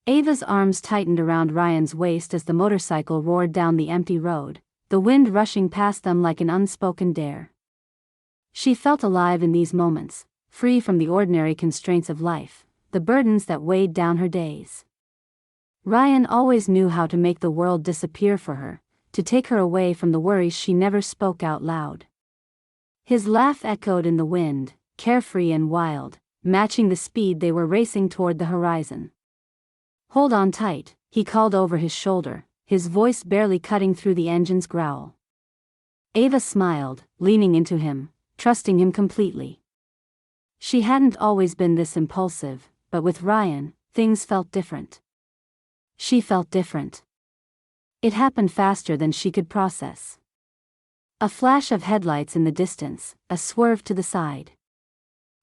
Ava's arms tightened around Ryan's waist as the motorcycle roared down the empty road, the wind rushing past them like an unspoken dare. She felt alive in these moments, free from the ordinary constraints of life, the burdens that weighed down her days. Ryan always knew how to make the world disappear for her, to take her away from the worries she never spoke out loud. His laugh echoed in the wind, carefree and wild, matching the speed they were racing toward the horizon. "Hold on tight," he called over his shoulder, his voice barely cutting through the engine's growl. Ava smiled, leaning into him, trusting him completely. She hadn't always been this impulsive, but with Ryan, things felt different. She felt different. It happened faster than she could process. A flash of headlights in the distance, a swerve to the side.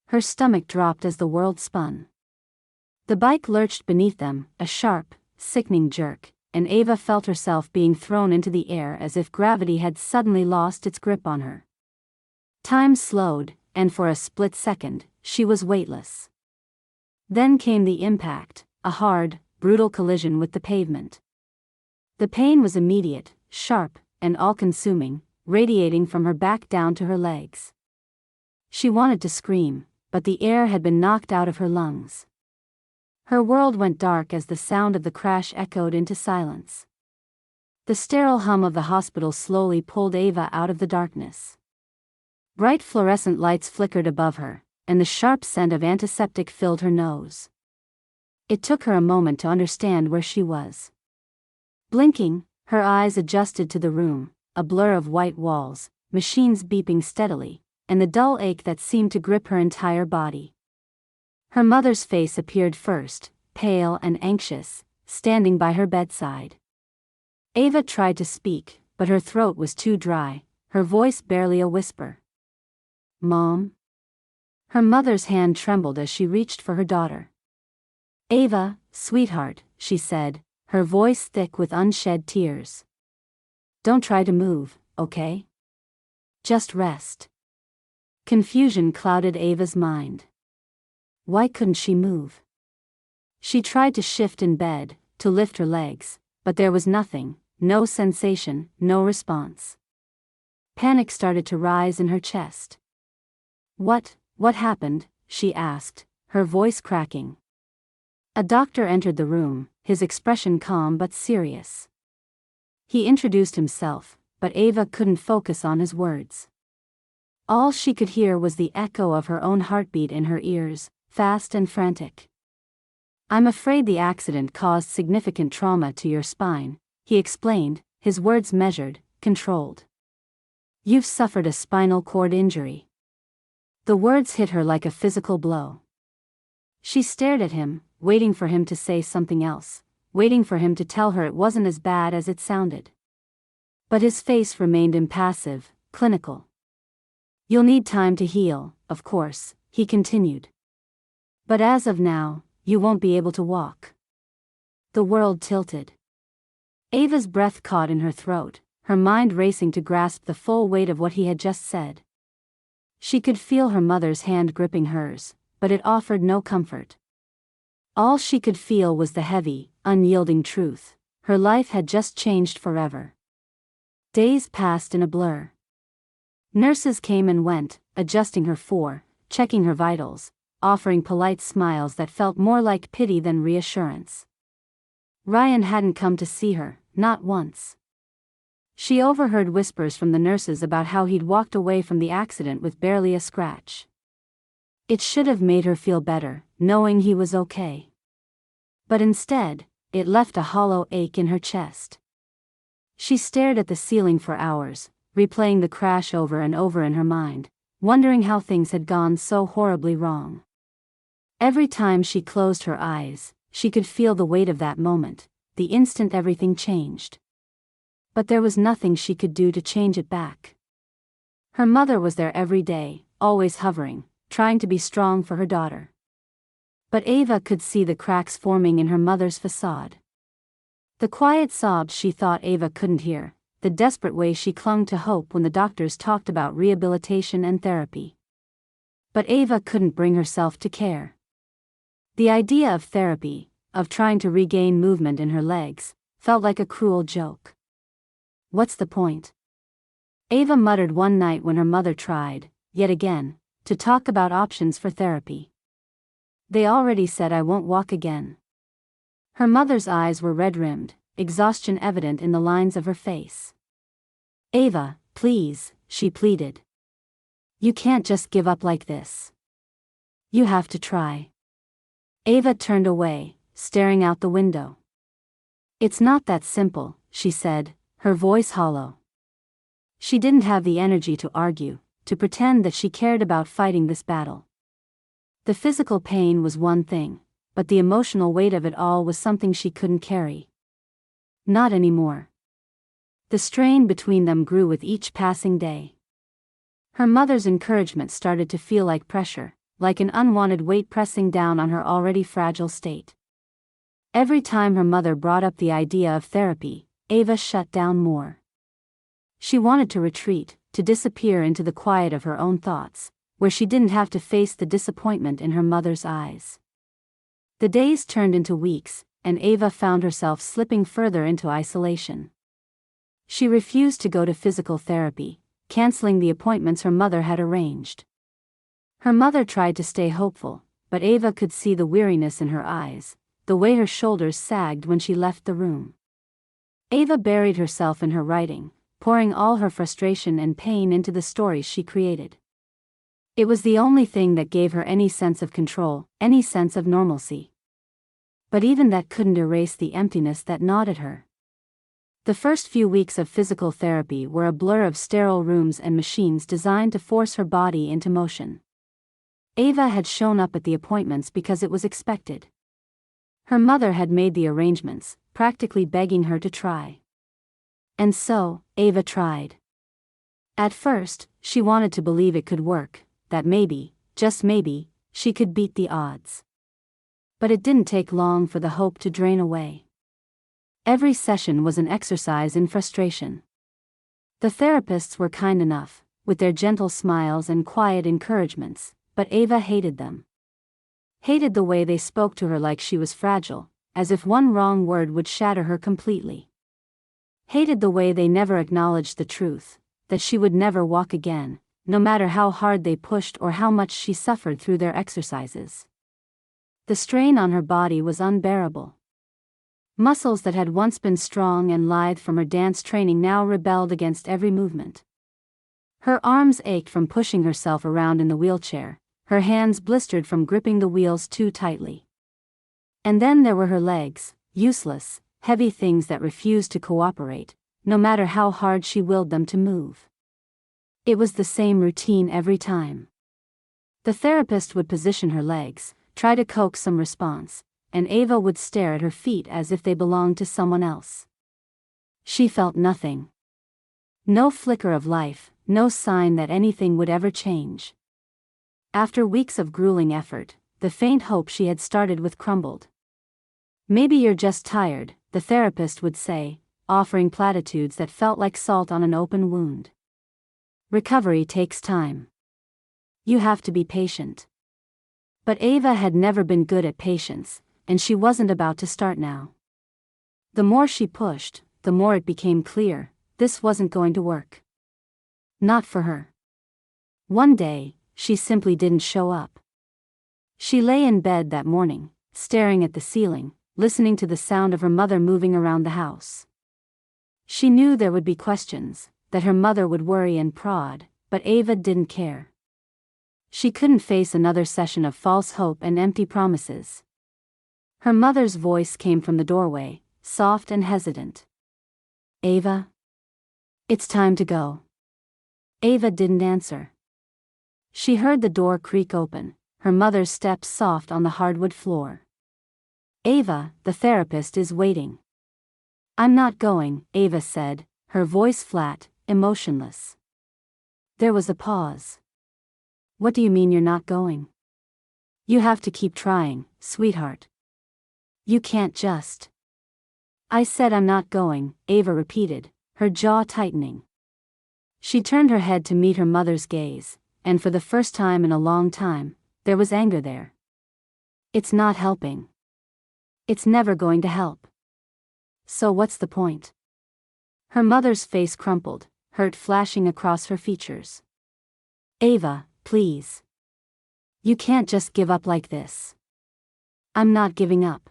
Her stomach dropped as the world spun. The bike lurched beneath them, a sharp, sickening jerk, and Ava felt herself being thrown into the air as if gravity had suddenly lost its grip on her. Time slowed, and for a split second, she was weightless. Then came the impact, a hard, brutal collision with the pavement. The pain was immediate, sharp, and all-consuming, radiating from her back down to her legs. She wanted to scream, but the air had been knocked out of her lungs. Her world went dark as the sound of the crash echoed into silence. The sterile hum of the hospital slowly pulled Ava out of the darkness. Bright fluorescent lights flickered above her, and the sharp scent of antiseptic filled her nose. It took her a moment to understand where she was. Blinking, her eyes adjusted to the room, a blur of white walls, machines beeping steadily, and the dull ache that seemed to grip her entire body. Her mother's face appeared first, pale and anxious, standing by her bedside. Ava tried to speak, but her throat was too dry, her voice barely a whisper. "Mom?" Her mother's hand trembled as she reached for her daughter. "Ava, sweetheart," she said, her voice thick with unshed tears. "Don't try to move, okay? Just rest." Confusion clouded Ava's mind. Why couldn't she move? She tried to shift in bed, to lift her legs, but there was nothing, no sensation, no response. Panic started to rise in her chest. What happened?" she asked, her voice cracking. A doctor entered the room, his expression calm but serious. He introduced himself, but Ava couldn't focus on his words. All she could hear was the echo of her own heartbeat in her ears, fast and frantic. "I'm afraid the accident caused significant trauma to your spine," he explained, his words measured, controlled. "You've suffered a spinal cord injury." The words hit her like a physical blow. She stared at him, waiting for him to say something else, waiting for him to tell her it wasn't as bad as it sounded. But his face remained impassive, clinical. "You'll need time to heal, of course," he continued. "But as of now, you won't be able to walk." The world tilted. Ava's breath caught in her throat, her mind racing to grasp the full weight of what he had just said. She could feel her mother's hand gripping hers, but it offered no comfort. All she could feel was the heavy, unyielding truth: her life had just changed forever. Days passed in a blur. Nurses came and went, adjusting her checking her vitals, offering polite smiles that felt more like pity than reassurance. Ryan hadn't come to see her, not once. She overheard whispers from the nurses about how he'd walked away from the accident with barely a scratch. It should have made her feel better, knowing he was okay. But instead, it left a hollow ache in her chest. She stared at the ceiling for hours, replaying the crash over and over in her mind, wondering how things had gone so horribly wrong. Every time she closed her eyes, she could feel the weight of that moment, the instant everything changed. But there was nothing she could do to change it back. Her mother was there every day, always hovering, trying to be strong for her daughter. But Ava could see the cracks forming in her mother's facade. The quiet sobs she thought Ava couldn't hear, the desperate way she clung to hope when the doctors talked about rehabilitation and therapy. But Ava couldn't bring herself to care. The idea of therapy, of trying to regain movement in her legs, felt like a cruel joke. What's the point? Ava muttered one night when her mother tried, yet again, to talk about options for therapy. They already said I won't walk again. Her mother's eyes were red-rimmed, exhaustion evident in the lines of her face. Ava, please, she pleaded. You can't just give up like this. You have to try. Ava turned away, staring out the window. It's not that simple, she said, her voice hollow. She didn't have the energy to argue, to pretend that she cared about fighting this battle. The physical pain was one thing, but the emotional weight of it all was something she couldn't carry. Not anymore. The strain between them grew with each passing day. Her mother's encouragement started to feel like pressure, like an unwanted weight pressing down on her already fragile state. Every time her mother brought up the idea of therapy, Ava shut down more. She wanted to retreat, to disappear into the quiet of her own thoughts, where she didn't have to face the disappointment in her mother's eyes. The days turned into weeks, and Ava found herself slipping further into isolation. She refused to go to physical therapy, canceling the appointments her mother had arranged. Her mother tried to stay hopeful, but Ava could see the weariness in her eyes, the way her shoulders sagged when she left the room. Ava buried herself in her writing, pouring all her frustration and pain into the stories she created. It was the only thing that gave her any sense of control, any sense of normalcy. But even that couldn't erase the emptiness that gnawed at her. The first few weeks of physical therapy were a blur of sterile rooms and machines designed to force her body into motion. Ava had shown up at the appointments because it was expected. Her mother had made the arrangements, practically begging her to try. And so, Ava tried. At first, she wanted to believe it could work, that maybe, just maybe, she could beat the odds. But it didn't take long for the hope to drain away. Every session was an exercise in frustration. The therapists were kind enough, with their gentle smiles and quiet encouragements, but Ava hated them. Hated the way they spoke to her like she was fragile, as if one wrong word would shatter her completely. Hated the way they never acknowledged the truth, that she would never walk again, no matter how hard they pushed or how much she suffered through their exercises. The strain on her body was unbearable. Muscles that had once been strong and lithe from her dance training now rebelled against every movement. Her arms ached from pushing herself around in the wheelchair, her hands blistered from gripping the wheels too tightly. And then there were her legs, useless, heavy things that refused to cooperate, no matter how hard she willed them to move. It was the same routine every time. The therapist would position her legs, try to coax some response, and Ava would stare at her feet as if they belonged to someone else. She felt nothing. No flicker of life, no sign that anything would ever change. After weeks of grueling effort, the faint hope she had started with crumbled. Maybe you're just tired, the therapist would say, offering platitudes that felt like salt on an open wound. Recovery takes time. You have to be patient. But Ava had never been good at patience, and she wasn't about to start now. The more she pushed, the more it became clear, this wasn't going to work. Not for her. One day, she simply didn't show up. She lay in bed that morning, staring at the ceiling, listening to the sound of her mother moving around the house. She knew there would be questions, that her mother would worry and prod, but Ava didn't care. She couldn't face another session of false hope and empty promises. Her mother's voice came from the doorway, soft and hesitant. Ava? It's time to go. Ava didn't answer. She heard the door creak open, her mother's steps soft on the hardwood floor. Ava, the therapist is waiting. I'm not going, Ava said, her voice flat, emotionless. There was a pause. What do you mean you're not going? You have to keep trying, sweetheart. You can't just. I said I'm not going, Ava repeated, her jaw tightening. She turned her head to meet her mother's gaze, and for the first time in a long time, there was anger there. It's not helping. It's never going to help. So what's the point? Her mother's face crumpled, hurt flashing across her features. Ava, please. You can't just give up like this. I'm not giving up.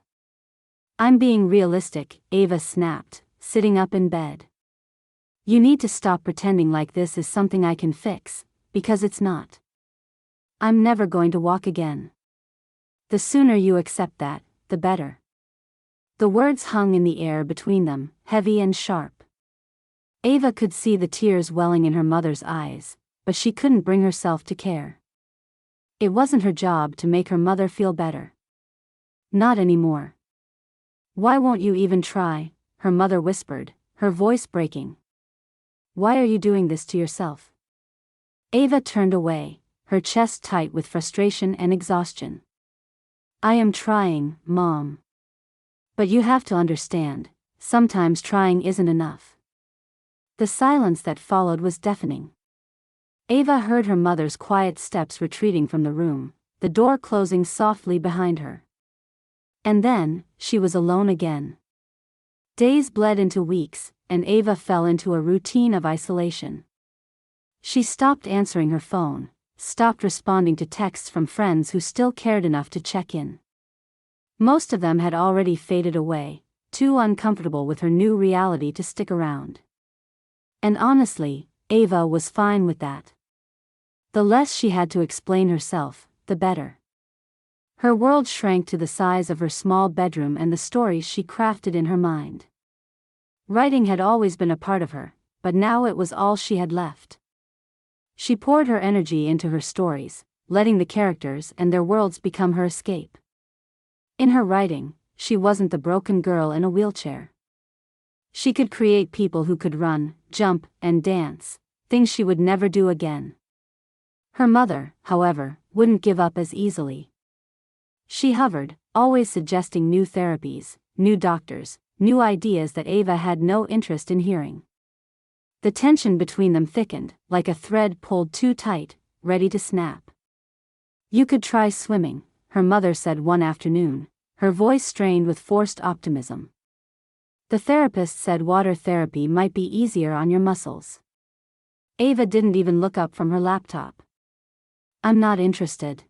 I'm being realistic, Ava snapped, sitting up in bed. You need to stop pretending like this is something I can fix, because it's not. I'm never going to walk again. The sooner you accept that, the better. The words hung in the air between them, heavy and sharp. Ava could see the tears welling in her mother's eyes, but she couldn't bring herself to care. It wasn't her job to make her mother feel better. Not anymore. Why won't you even try? Her mother whispered, her voice breaking. Why are you doing this to yourself? Ava turned away, her chest tight with frustration and exhaustion. I am trying, Mom. But you have to understand, sometimes trying isn't enough. The silence that followed was deafening. Ava heard her mother's quiet steps retreating from the room, the door closing softly behind her. And then, she was alone again. Days bled into weeks, and Ava fell into a routine of isolation. She stopped answering her phone, stopped responding to texts from friends who still cared enough to check in. Most of them had already faded away, too uncomfortable with her new reality to stick around. And honestly, Ava was fine with that. The less she had to explain herself, the better. Her world shrank to the size of her small bedroom and the stories she crafted in her mind. Writing had always been a part of her, but now it was all she had left. She poured her energy into her stories, letting the characters and their worlds become her escape. In her writing, she wasn't the broken girl in a wheelchair. She could create people who could run, jump, and dance, things she would never do again. Her mother, however, wouldn't give up as easily. She hovered, always suggesting new therapies, new doctors, new ideas that Ava had no interest in hearing. The tension between them thickened, like a thread pulled too tight, ready to snap. You could try swimming, her mother said one afternoon, her voice strained with forced optimism. The therapist said water therapy might be easier on your muscles. Ava didn't even look up from her laptop. I'm not interested.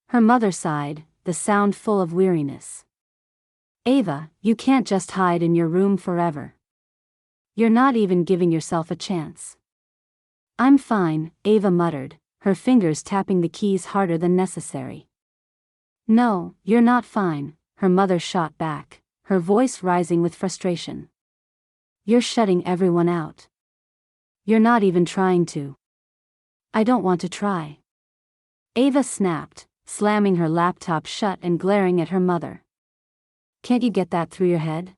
Her mother sighed, the sound full of weariness. Ava, you can't just hide in your room forever. You're not even giving yourself a chance. I'm fine, Ava muttered, her fingers tapping the keys harder than necessary. No, you're not fine, her mother shot back, her voice rising with frustration. You're shutting everyone out. You're not even trying to. I don't want to try. Ava snapped, slamming her laptop shut and glaring at her mother. Can't you get that through your head?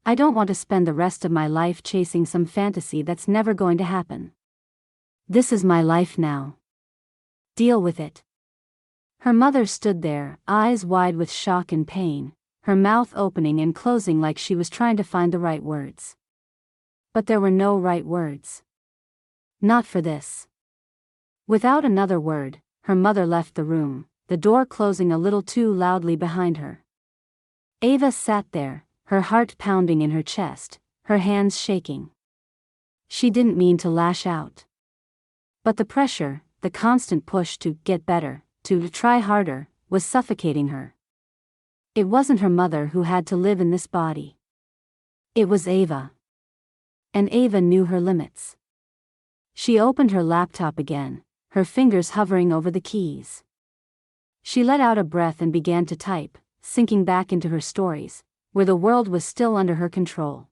I don't want to spend the rest of my life chasing some fantasy that's never going to happen. This is my life now. Deal with it. Her mother stood there, eyes wide with shock and pain, her mouth opening and closing like she was trying to find the right words. But there were no right words. Not for this. Without another word, her mother left the room, the door closing a little too loudly behind her. Ava sat there, her heart pounding in her chest, her hands shaking. She didn't mean to lash out. But the pressure, the constant push to get better, to try harder, was suffocating her. It wasn't her mother who had to live in this body. It was Ava. And Ava knew her limits. She opened her laptop again, her fingers hovering over the keys. She let out a breath and began to type, sinking back into her stories, where the world was still under her control.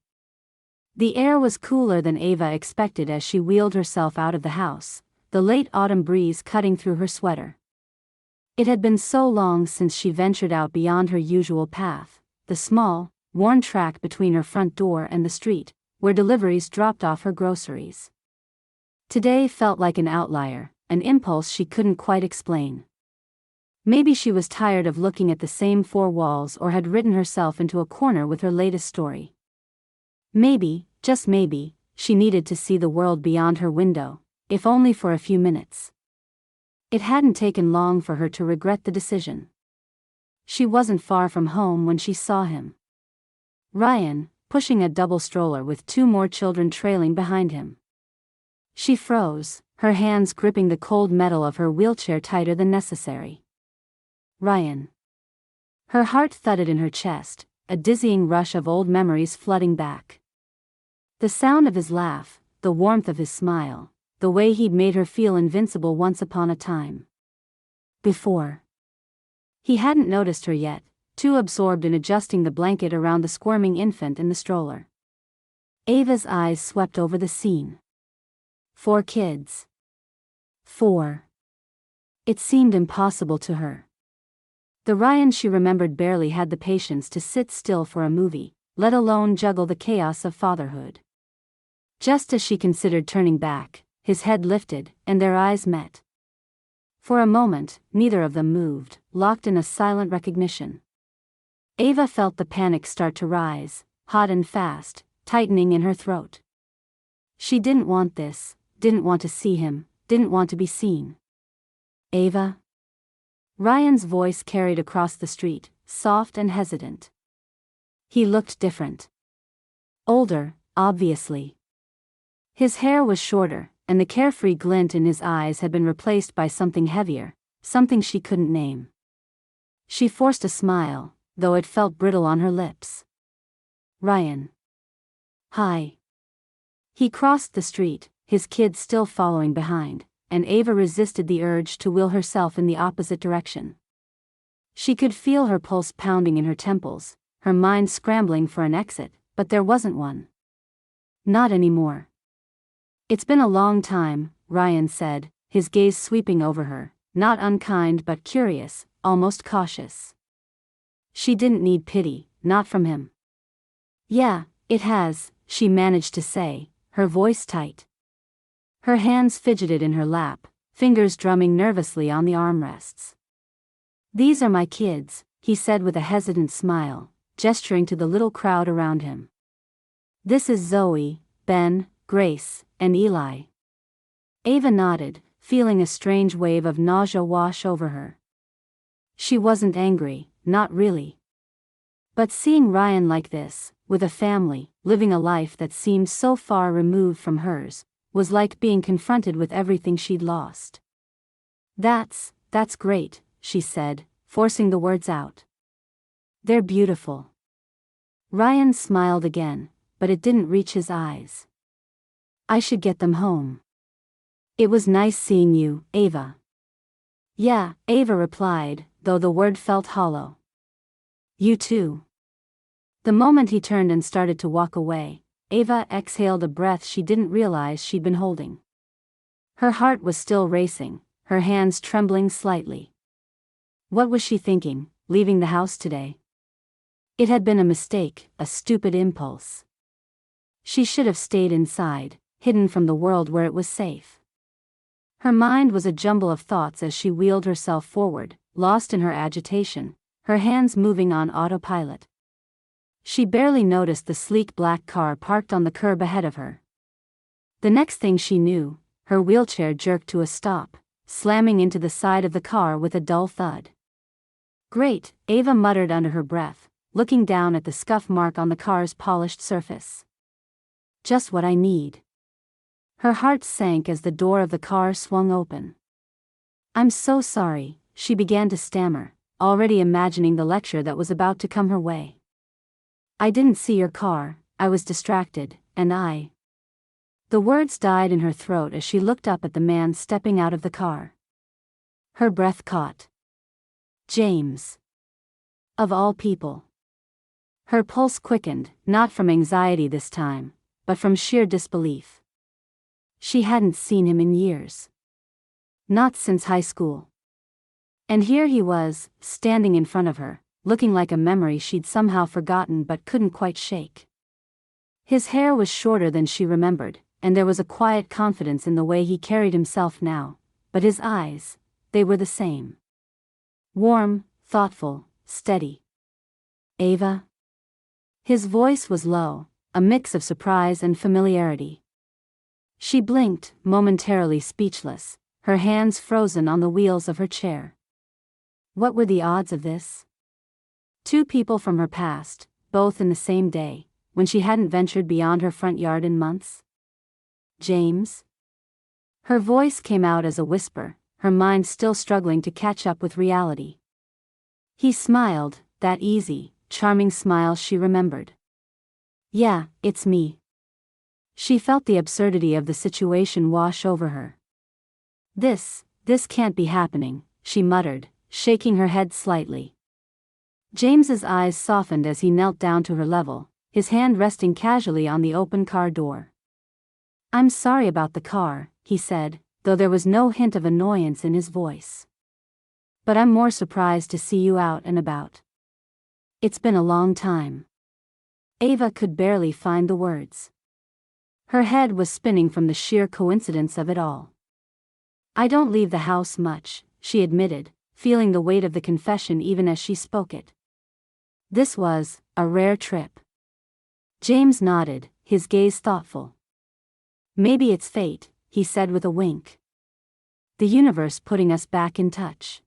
The air was cooler than Ava expected as she wheeled herself out of the house, the late autumn breeze cutting through her sweater. It had been so long since she ventured out beyond her usual path, the small, worn track between her front door and the street, where deliveries dropped off her groceries. Today felt like an outlier, an impulse she couldn't quite explain. Maybe she was tired of looking at the same four walls or had written herself into a corner with her latest story. Maybe, just maybe, she needed to see the world beyond her window, if only for a few minutes. It hadn't taken long for her to regret the decision. She wasn't far from home when she saw him. Ryan, pushing a double stroller with 2 more children trailing behind him. She froze, her hands gripping the cold metal of her wheelchair tighter than necessary. Ryan. Her heart thudded in her chest, a dizzying rush of old memories flooding back. The sound of his laugh, the warmth of his smile, the way he'd made her feel invincible once upon a time. Before. He hadn't noticed her yet, too absorbed in adjusting the blanket around the squirming infant in the stroller. Ava's eyes swept over the scene. 4 kids. 4. It seemed impossible to her. The Ryan she remembered barely had the patience to sit still for a movie, let alone juggle the chaos of fatherhood. Just as she considered turning back, his head lifted, and their eyes met. For a moment, neither of them moved, locked in a silent recognition. Ava felt the panic start to rise, hot and fast, tightening in her throat. She didn't want this, didn't want to see him, didn't want to be seen. Ava? Ryan's voice carried across the street, soft and hesitant. He looked different. Older, obviously. His hair was shorter, and the carefree glint in his eyes had been replaced by something heavier, something she couldn't name. She forced a smile, though it felt brittle on her lips. Ryan. Hi. He crossed the street, his kids still following behind, and Ava resisted the urge to wheel herself in the opposite direction. She could feel her pulse pounding in her temples, her mind scrambling for an exit, but there wasn't one. Not anymore. It's been a long time, Ryan said, his gaze sweeping over her, not unkind but curious, almost cautious. She didn't need pity, not from him. Yeah, it has, she managed to say, her voice tight. Her hands fidgeted in her lap, fingers drumming nervously on the armrests. These are my kids, he said with a hesitant smile, gesturing to the little crowd around him. This is Zoe, Ben, Grace, and Eli. Ava nodded, feeling a strange wave of nausea wash over her. She wasn't angry, not really. But seeing Ryan like this, with a family, living a life that seemed so far removed from hers, was like being confronted with everything she'd lost. That's great, she said, forcing the words out. They're beautiful. Ryan smiled again, but it didn't reach his eyes. I should get them home. It was nice seeing you, Ava. Yeah, Ava replied, though the word felt hollow. You too. The moment he turned and started to walk away, Ava exhaled a breath she didn't realize she'd been holding. Her heart was still racing, her hands trembling slightly. What was she thinking, leaving the house today? It had been a mistake, a stupid impulse. She should have stayed inside, hidden from the world where it was safe. Her mind was a jumble of thoughts as she wheeled herself forward, lost in her agitation, her hands moving on autopilot. She barely noticed the sleek black car parked on the curb ahead of her. The next thing she knew, her wheelchair jerked to a stop, slamming into the side of the car with a dull thud. Great, Ava muttered under her breath, looking down at the scuff mark on the car's polished surface. Just what I need. Her heart sank as the door of the car swung open. I'm so sorry, she began to stammer, already imagining the lecture that was about to come her way. I didn't see your car, I was distracted, and I. The words died in her throat as she looked up at the man stepping out of the car. Her breath caught. James. Of all people. Her pulse quickened, not from anxiety this time, but from sheer disbelief. She hadn't seen him in years. Not since high school. And here he was, standing in front of her, looking like a memory she'd somehow forgotten but couldn't quite shake. His hair was shorter than she remembered, and there was a quiet confidence in the way he carried himself now, but his eyes, they were the same. Warm, thoughtful, steady. Ava? His voice was low, a mix of surprise and familiarity. She blinked, momentarily speechless, her hands frozen on the wheels of her chair. What were the odds of this? Two people from her past, both in the same day, when she hadn't ventured beyond her front yard in months. James? Her voice came out as a whisper, her mind still struggling to catch up with reality. He smiled, that easy, charming smile she remembered. Yeah, it's me. She felt the absurdity of the situation wash over her. This can't be happening, she muttered, shaking her head slightly. James's eyes softened as he knelt down to her level, his hand resting casually on the open car door. I'm sorry about the car, he said, though there was no hint of annoyance in his voice. But I'm more surprised to see you out and about. It's been a long time. Ava could barely find the words. Her head was spinning from the sheer coincidence of it all. I don't leave the house much, she admitted, feeling the weight of the confession even as she spoke it. This was a rare trip. James nodded, his gaze thoughtful. Maybe it's fate, he said with a wink. The universe putting us back in touch.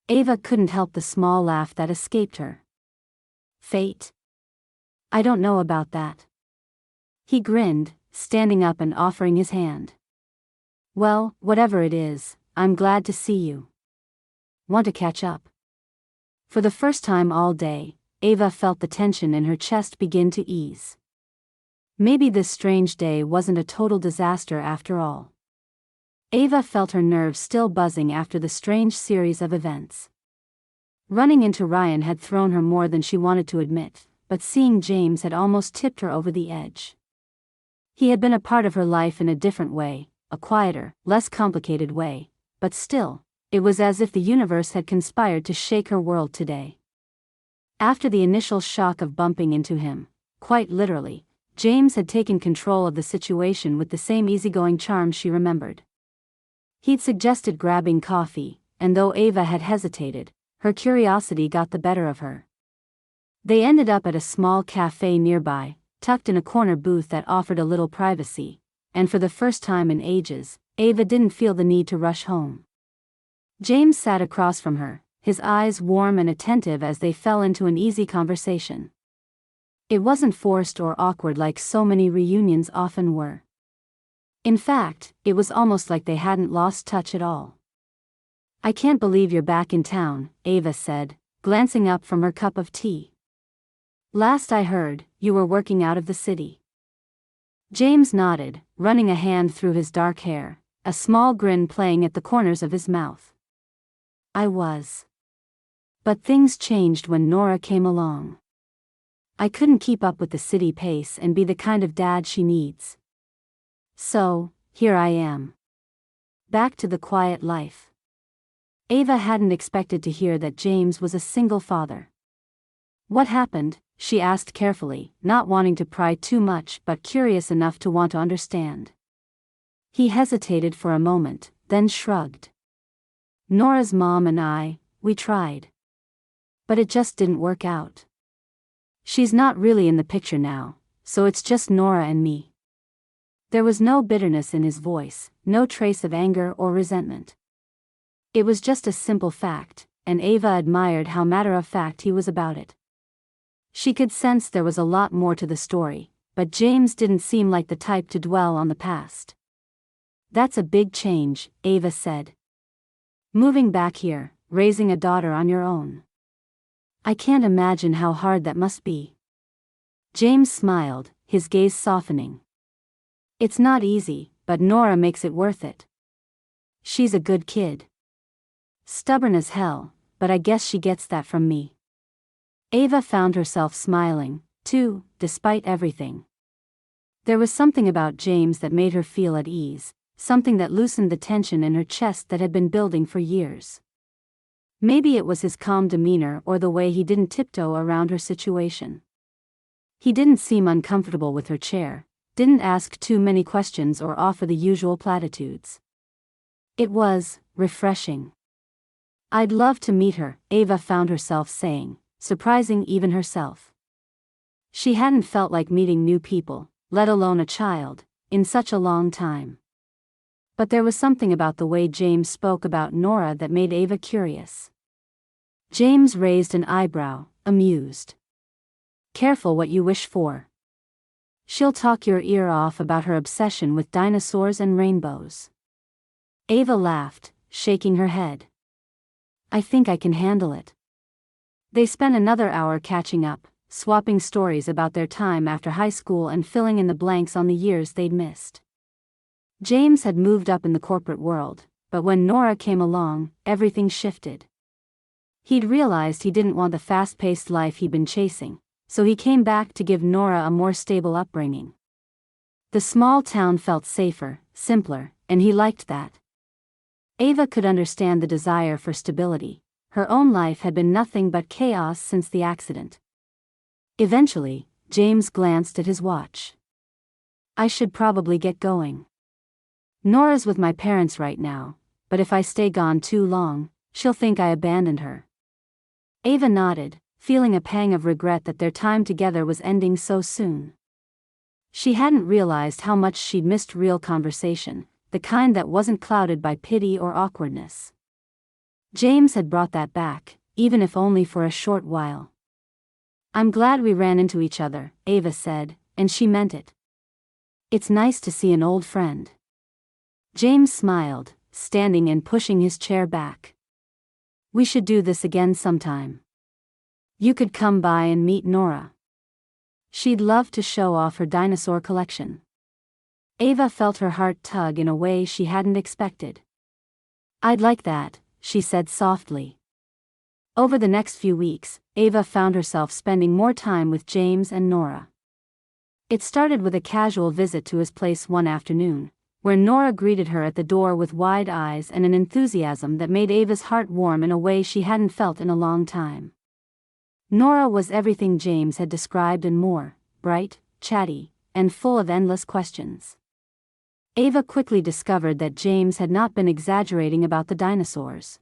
Ava couldn't help the small laugh that escaped her. Fate? I don't know about that. He grinned, standing up and offering his hand. Well, whatever it is, I'm glad to see you. Want to catch up? For the first time all day, Ava felt the tension in her chest begin to ease. Maybe this strange day wasn't a total disaster after all. Ava felt her nerves still buzzing after the strange series of events. Running into Ryan had thrown her more than she wanted to admit, but seeing James had almost tipped her over the edge. He had been a part of her life in a different way, a quieter, less complicated way, but still, it was as if the universe had conspired to shake her world today. After the initial shock of bumping into him, quite literally, James had taken control of the situation with the same easygoing charm she remembered. He'd suggested grabbing coffee, and though Ava had hesitated, her curiosity got the better of her. They ended up at a small cafe nearby, tucked in a corner booth that offered a little privacy, and for the first time in ages, Ava didn't feel the need to rush home. James sat across from her, his eyes warm and attentive as they fell into an easy conversation. It wasn't forced or awkward like so many reunions often were. In fact, it was almost like they hadn't lost touch at all. I can't believe you're back in town, Ava said, glancing up from her cup of tea. Last I heard, you were working out of the city. James nodded, running a hand through his dark hair, a small grin playing at the corners of his mouth. I was. But things changed when Nora came along. I couldn't keep up with the city pace and be the kind of dad she needs. So, here I am. Back to the quiet life. Ava hadn't expected to hear that James was a single father. What happened? She asked carefully, not wanting to pry too much but curious enough to want to understand. He hesitated for a moment, then shrugged. Nora's mom and we tried. But it just didn't work out. She's not really in the picture now, so it's just Nora and me. There was no bitterness in his voice, no trace of anger or resentment. It was just a simple fact, and Ava admired how matter-of-fact he was about it. She could sense there was a lot more to the story, but James didn't seem like the type to dwell on the past. That's a big change, Ava said. Moving back here, raising a daughter on your own. I can't imagine how hard that must be. James smiled, his gaze softening. It's not easy, but Nora makes it worth it. She's a good kid. Stubborn as hell, but I guess she gets that from me. Ava found herself smiling, too, despite everything. There was something about James that made her feel at ease, something that loosened the tension in her chest that had been building for years. Maybe it was his calm demeanor or the way he didn't tiptoe around her situation. He didn't seem uncomfortable with her chair, didn't ask too many questions or offer the usual platitudes. It was refreshing. I'd love to meet her, Ava found herself saying, surprising even herself. She hadn't felt like meeting new people, let alone a child, in such a long time. But there was something about the way James spoke about Nora that made Ava curious. James raised an eyebrow, amused. Careful what you wish for. She'll talk your ear off about her obsession with dinosaurs and rainbows. Ava laughed, shaking her head. I think I can handle it. They spent another hour catching up, swapping stories about their time after high school and filling in the blanks on the years they'd missed. James had moved up in the corporate world, but when Nora came along, everything shifted. He'd realized he didn't want the fast-paced life he'd been chasing, so he came back to give Nora a more stable upbringing. The small town felt safer, simpler, and he liked that. Ava could understand the desire for stability. Her own life had been nothing but chaos since the accident. Eventually, James glanced at his watch. I should probably get going. Nora's with my parents right now, but if I stay gone too long, she'll think I abandoned her. Ava nodded, feeling a pang of regret that their time together was ending so soon. She hadn't realized how much she'd missed real conversation, the kind that wasn't clouded by pity or awkwardness. James had brought that back, even if only for a short while. I'm glad we ran into each other, Ava said, and she meant it. It's nice to see an old friend. James smiled, standing and pushing his chair back. We should do this again sometime. You could come by and meet Nora. She'd love to show off her dinosaur collection. Ava felt her heart tug in a way she hadn't expected. I'd like that, she said softly. Over the next few weeks, Ava found herself spending more time with James and Nora. It started with a casual visit to his place one afternoon, where Nora greeted her at the door with wide eyes and an enthusiasm that made Ava's heart warm in a way she hadn't felt in a long time. Nora was everything James had described and more, bright, chatty, and full of endless questions. Ava quickly discovered that James had not been exaggerating about the dinosaurs.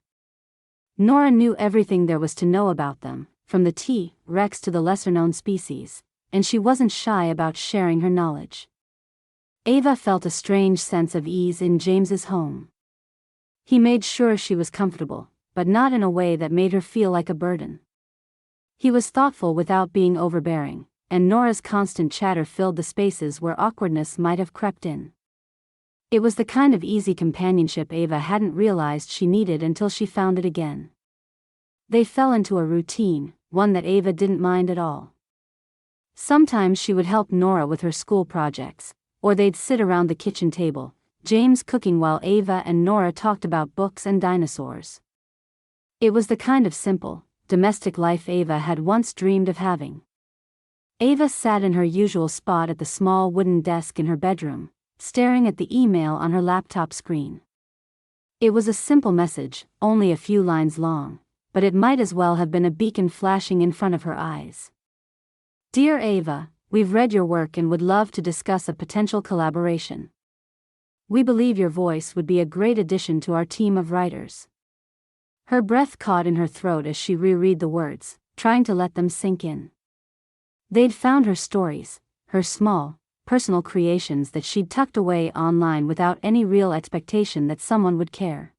Nora knew everything there was to know about them, from the T-Rex to the lesser-known species, and she wasn't shy about sharing her knowledge. Ava felt a strange sense of ease in James's home. He made sure she was comfortable, but not in a way that made her feel like a burden. He was thoughtful without being overbearing, and Nora's constant chatter filled the spaces where awkwardness might have crept in. It was the kind of easy companionship Ava hadn't realized she needed until she found it again. They fell into a routine, one that Ava didn't mind at all. Sometimes she would help Nora with her school projects, or they'd sit around the kitchen table, James cooking while Ava and Nora talked about books and dinosaurs. It was the kind of simple, domestic life Ava had once dreamed of having. Ava sat in her usual spot at the small wooden desk in her bedroom, staring at the email on her laptop screen. It was a simple message, only a few lines long, but it might as well have been a beacon flashing in front of her eyes. Dear Ava, we've read your work and would love to discuss a potential collaboration. We believe your voice would be a great addition to our team of writers. Her breath caught in her throat as she reread the words, trying to let them sink in. They'd found her stories, her small, personal creations that she'd tucked away online without any real expectation that someone would care.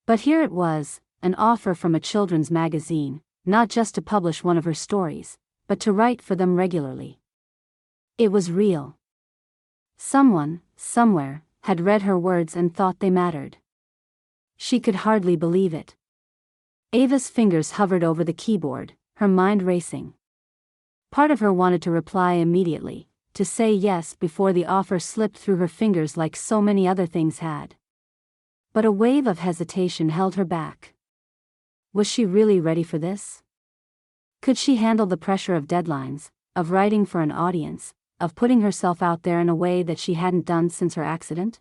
But here it was, an offer from a children's magazine, not just to publish one of her stories, but to write for them regularly. It was real. Someone, somewhere, had read her words and thought they mattered. She could hardly believe it. Ava's fingers hovered over the keyboard, her mind racing. Part of her wanted to reply immediately, to say yes before the offer slipped through her fingers like so many other things had. But a wave of hesitation held her back. Was she really ready for this? Could she handle the pressure of deadlines, of writing for an audience, of putting herself out there in a way that she hadn't done since her accident?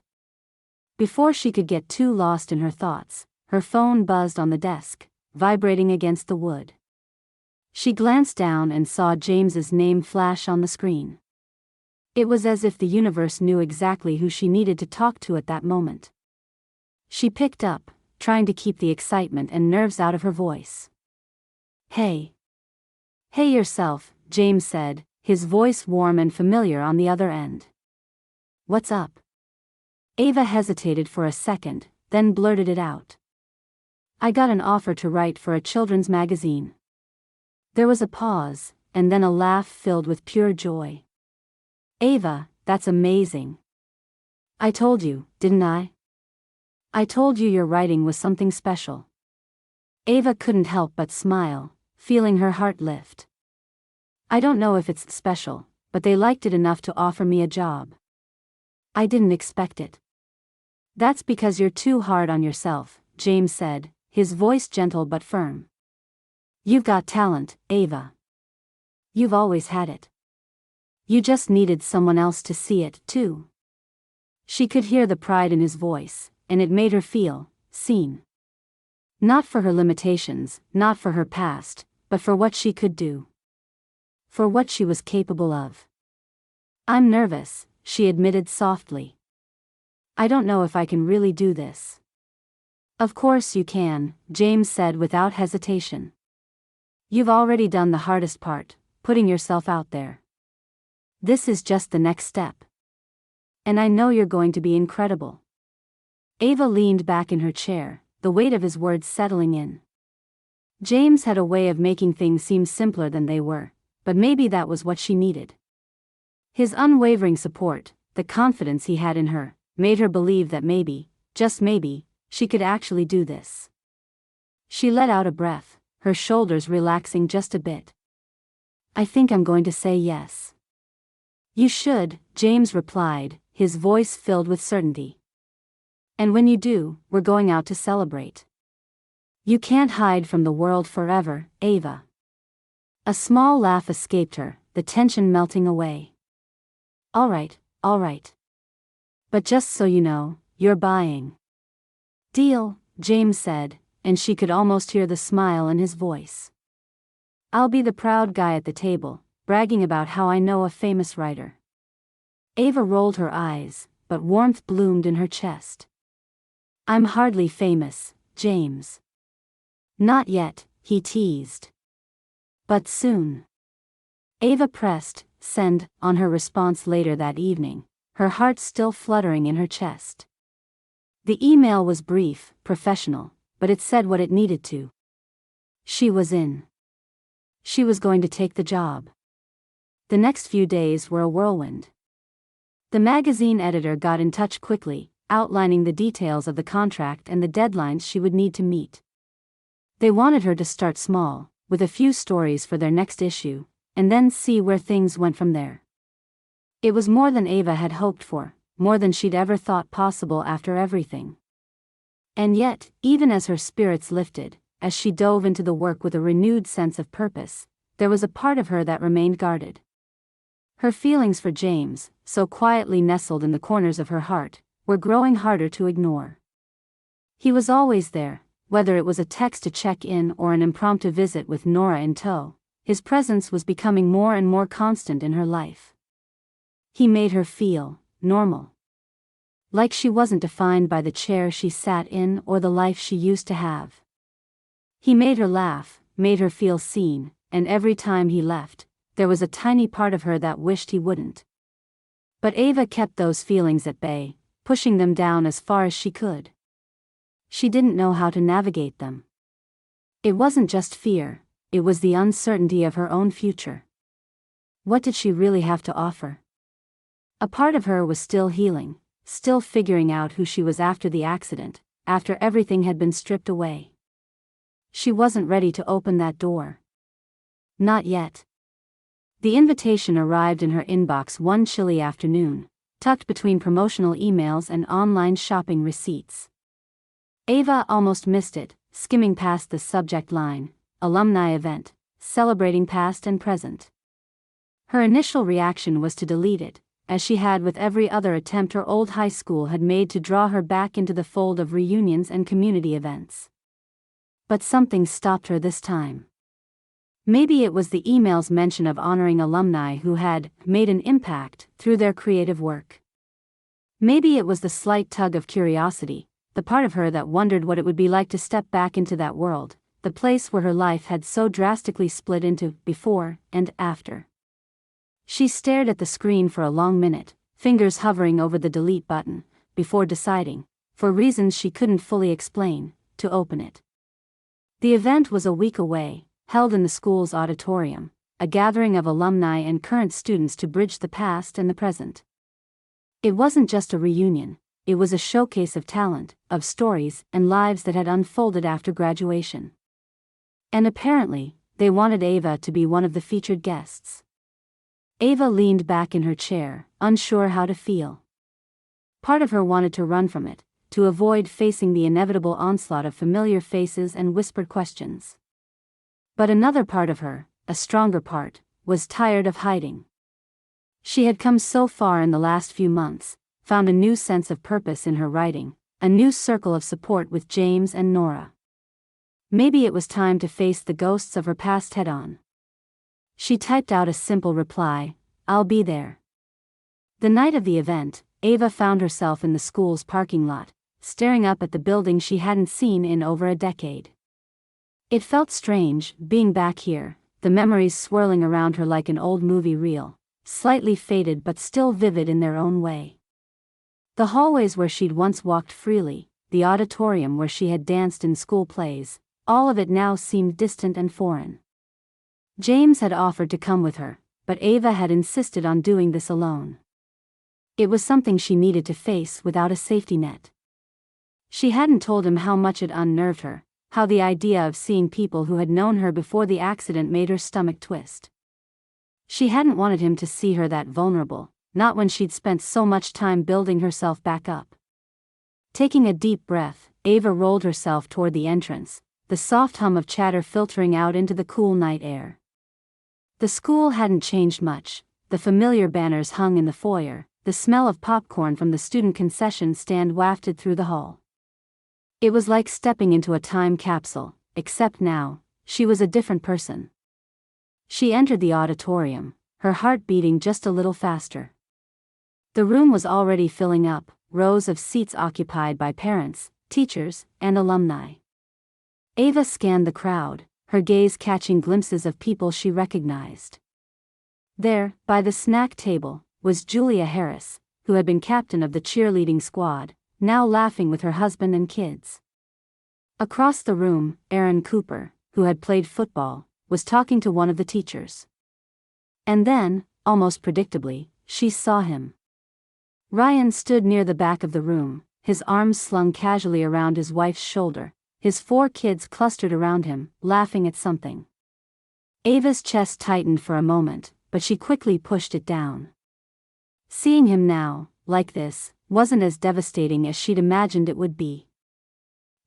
Before she could get too lost in her thoughts, her phone buzzed on the desk, vibrating against the wood. She glanced down and saw James's name flash on the screen. It was as if the universe knew exactly who she needed to talk to at that moment. She picked up, trying to keep the excitement and nerves out of her voice. Hey. Hey yourself, James said, his voice warm and familiar on the other end. What's up? Ava hesitated for a second, then blurted it out. I got an offer to write for a children's magazine. There was a pause, and then a laugh filled with pure joy. Ava, that's amazing. I told you, didn't I? I told you your writing was something special. Ava couldn't help but smile, feeling her heart lift. I don't know if it's special, but they liked it enough to offer me a job. I didn't expect it. That's because you're too hard on yourself, James said, his voice gentle but firm. You've got talent, Ava. You've always had it. You just needed someone else to see it, too. She could hear the pride in his voice, and it made her feel seen. Not for her limitations, not for her past, but for what she could do. For what she was capable of. I'm nervous, she admitted softly. I don't know if I can really do this. Of course you can, James said without hesitation. You've already done the hardest part, putting yourself out there. This is just the next step. And I know you're going to be incredible. Ava leaned back in her chair, the weight of his words settling in. James had a way of making things seem simpler than they were, but maybe that was what she needed. His unwavering support, the confidence he had in her, made her believe that maybe, just maybe, she could actually do this. She let out a breath, her shoulders relaxing just a bit. I think I'm going to say yes. You should, James replied, his voice filled with certainty. And when you do, we're going out to celebrate. You can't hide from the world forever, Ava. A small laugh escaped her, the tension melting away. All right. But just so you know, you're buying. Deal, James said, and she could almost hear the smile in his voice. I'll be the proud guy at the table, bragging about how I know a famous writer. Ava rolled her eyes, but warmth bloomed in her chest. I'm hardly famous, James. Not yet, he teased. But soon. Ava pressed send on her response later that evening, her heart still fluttering in her chest. The email was brief, professional, but it said what it needed to. She was in. She was going to take the job. The next few days were a whirlwind. The magazine editor got in touch quickly, outlining the details of the contract and the deadlines she would need to meet. They wanted her to start small, with a few stories for their next issue, and then see where things went from there. It was more than Ava had hoped for, more than she'd ever thought possible after everything. And yet, even as her spirits lifted, as she dove into the work with a renewed sense of purpose, there was a part of her that remained guarded. Her feelings for James, so quietly nestled in the corners of her heart, were growing harder to ignore. He was always there, whether it was a text to check in or an impromptu visit with Nora in tow. His presence was becoming more and more constant in her life. He made her feel normal. Like she wasn't defined by the chair she sat in or the life she used to have. He made her laugh, made her feel seen, and every time he left, there was a tiny part of her that wished he wouldn't. But Ava kept those feelings at bay, pushing them down as far as she could. She didn't know how to navigate them. It wasn't just fear, it was the uncertainty of her own future. What did she really have to offer? A part of her was still healing, still figuring out who she was after the accident, after everything had been stripped away. She wasn't ready to open that door. Not yet. The invitation arrived in her inbox one chilly afternoon, tucked between promotional emails and online shopping receipts. Ava almost missed it, skimming past the subject line, alumni event, celebrating past and present. Her initial reaction was to delete it, as she had with every other attempt her old high school had made to draw her back into the fold of reunions and community events. But something stopped her this time. Maybe it was the email's mention of honoring alumni who had made an impact through their creative work. Maybe it was the slight tug of curiosity, the part of her that wondered what it would be like to step back into that world, the place where her life had so drastically split into before and after. She stared at the screen for a long minute, fingers hovering over the delete button, before deciding, for reasons she couldn't fully explain, to open it. The event was a week away, held in the school's auditorium, a gathering of alumni and current students to bridge the past and the present. It wasn't just a reunion, it was a showcase of talent, of stories, and lives that had unfolded after graduation. And apparently, they wanted Ava to be one of the featured guests. Ava leaned back in her chair, unsure how to feel. Part of her wanted to run from it, to avoid facing the inevitable onslaught of familiar faces and whispered questions. But another part of her, a stronger part, was tired of hiding. She had come so far in the last few months, found a new sense of purpose in her writing, a new circle of support with James and Nora. Maybe it was time to face the ghosts of her past head-on. She typed out a simple reply, "I'll be there." The night of the event, Ava found herself in the school's parking lot, staring up at the building she hadn't seen in over a decade. It felt strange, being back here, the memories swirling around her like an old movie reel, slightly faded but still vivid in their own way. The hallways where she'd once walked freely, the auditorium where she had danced in school plays, all of it now seemed distant and foreign. James had offered to come with her, but Ava had insisted on doing this alone. It was something she needed to face without a safety net. She hadn't told him how much it unnerved her, how the idea of seeing people who had known her before the accident made her stomach twist. She hadn't wanted him to see her that vulnerable, not when she'd spent so much time building herself back up. Taking a deep breath, Ava rolled herself toward the entrance, the soft hum of chatter filtering out into the cool night air. The school hadn't changed much, the familiar banners hung in the foyer, the smell of popcorn from the student concession stand wafted through the hall. It was like stepping into a time capsule, except now, she was a different person. She entered the auditorium, her heart beating just a little faster. The room was already filling up, rows of seats occupied by parents, teachers, and alumni. Ava scanned the crowd, her gaze catching glimpses of people she recognized. There, by the snack table, was Julia Harris, who had been captain of the cheerleading squad, now laughing with her husband and kids. Across the room, Aaron Cooper, who had played football, was talking to one of the teachers. And then, almost predictably, she saw him. Ryan stood near the back of the room, his arms slung casually around his wife's shoulder, his 4 kids clustered around him, laughing at something. Ava's chest tightened for a moment, but she quickly pushed it down. Seeing him now, like this, wasn't as devastating as she'd imagined it would be.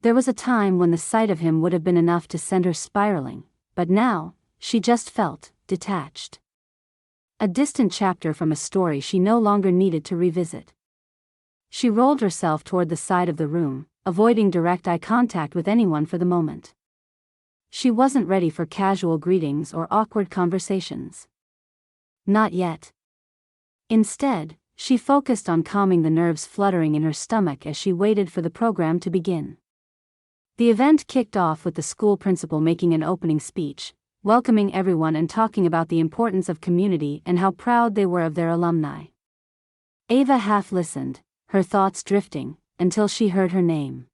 There was a time when the sight of him would have been enough to send her spiraling, but now, she just felt detached. A distant chapter from a story she no longer needed to revisit. She rolled herself toward the side of the room, avoiding direct eye contact with anyone for the moment. She wasn't ready for casual greetings or awkward conversations. Not yet. Instead, she focused on calming the nerves fluttering in her stomach as she waited for the program to begin. The event kicked off with the school principal making an opening speech, welcoming everyone and talking about the importance of community and how proud they were of their alumni. Ava half listened, her thoughts drifting, until she heard her name.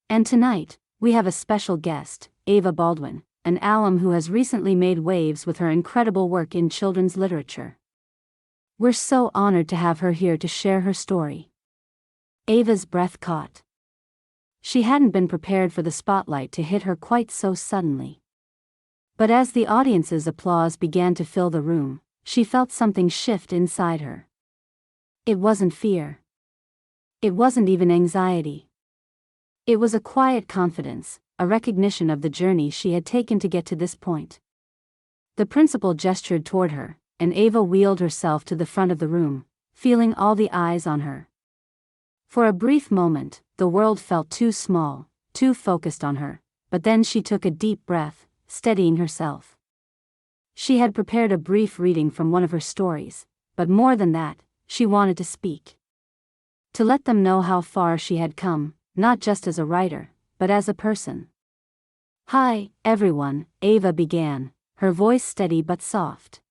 And tonight, we have a special guest, Ava Baldwin, an alum who has recently made waves with her incredible work in children's literature. We're so honored to have her here to share her story. Ava's breath caught. She hadn't been prepared for the spotlight to hit her quite so suddenly. But as the audience's applause began to fill the room, she felt something shift inside her. It wasn't fear. It wasn't even anxiety. It was a quiet confidence, a recognition of the journey she had taken to get to this point. The principal gestured toward her, and Ava wheeled herself to the front of the room, feeling all the eyes on her. For a brief moment, the world felt too small, too focused on her, but then she took a deep breath, steadying herself. She had prepared a brief reading from one of her stories, but more than that, she wanted to speak. To let them know how far she had come, not just as a writer, but as a person. "Hi, everyone," Ava began, her voice steady but soft.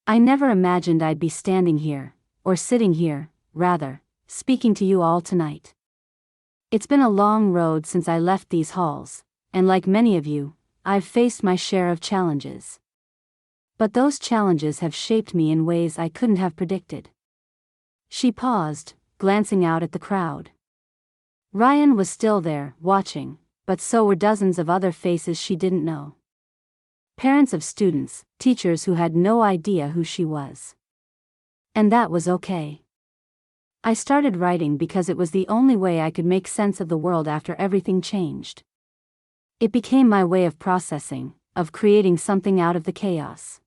"I never imagined I'd be standing here, or sitting here, rather, speaking to you all tonight. It's been a long road since I left these halls, and like many of you, I've faced my share of challenges. But those challenges have shaped me in ways I couldn't have predicted. She paused, glancing out at the crowd. Ryan was still there, watching, but so were dozens of other faces she didn't know. Parents of students, teachers who had no idea who she was. And that was okay. I started writing because it was the only way I could make sense of the world after everything changed. It became my way of processing, of creating something out of the chaos.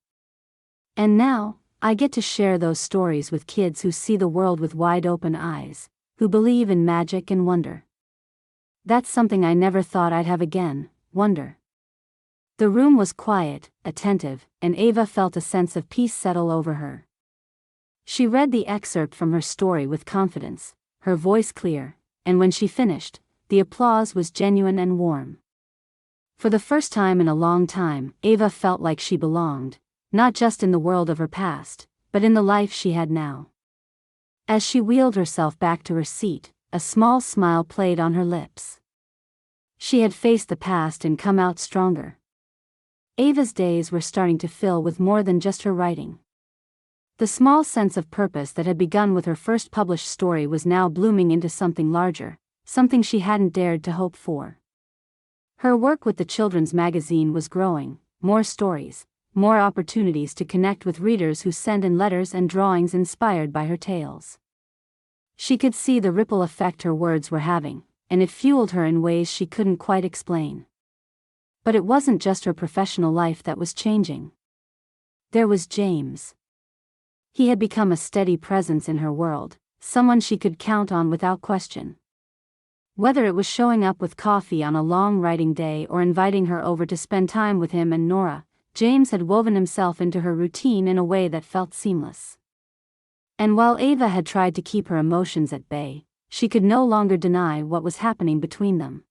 And now, I get to share those stories with kids who see the world with wide open eyes, who believe in magic and wonder. That's something I never thought I'd have again, wonder. The room was quiet, attentive, and Ava felt a sense of peace settle over her. She read the excerpt from her story with confidence, her voice clear, and when she finished, the applause was genuine and warm. For the first time in a long time, Ava felt like she belonged, not just in the world of her past, but in the life she had now. As she wheeled herself back to her seat, a small smile played on her lips. She had faced the past and come out stronger. Ava's days were starting to fill with more than just her writing. The small sense of purpose that had begun with her first published story was now blooming into something larger, something she hadn't dared to hope for. Her work with the children's magazine was growing, more stories, more opportunities to connect with readers who sent in letters and drawings inspired by her tales. She could see the ripple effect her words were having, and it fueled her in ways she couldn't quite explain. But it wasn't just her professional life that was changing. There was James. He had become a steady presence in her world, someone she could count on without question. Whether it was showing up with coffee on a long writing day or inviting her over to spend time with him and Nora, James had woven himself into her routine in a way that felt seamless. And while Ava had tried to keep her emotions at bay, she could no longer deny what was happening between them.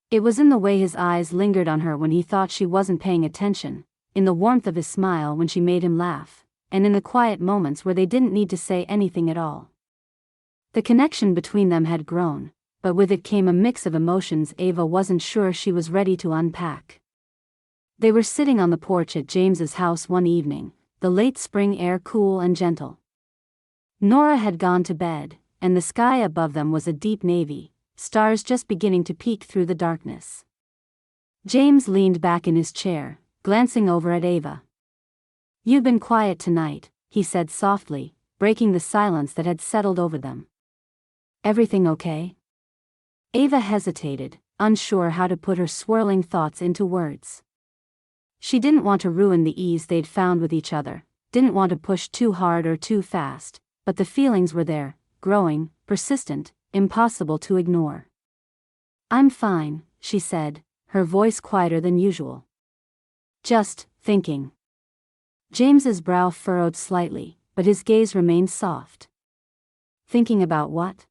It was in the way his eyes lingered on her when he thought she wasn't paying attention, in the warmth of his smile when she made him laugh, and in the quiet moments where they didn't need to say anything at all. The connection between them had grown, but with it came a mix of emotions Ava wasn't sure she was ready to unpack. They were sitting on the porch at James's house one evening, the late spring air cool and gentle. Nora had gone to bed, and the sky above them was a deep navy, stars just beginning to peek through the darkness. James leaned back in his chair, glancing over at Ava. "You've been quiet tonight," he said softly, breaking the silence that had settled over them. "Everything okay?" Ava hesitated, unsure how to put her swirling thoughts into words. She didn't want to ruin the ease they'd found with each other, didn't want to push too hard or too fast, but the feelings were there, growing, persistent, impossible to ignore. "I'm fine," she said, her voice quieter than usual. "Just thinking." James's brow furrowed slightly, but his gaze remained soft. "Thinking about what?"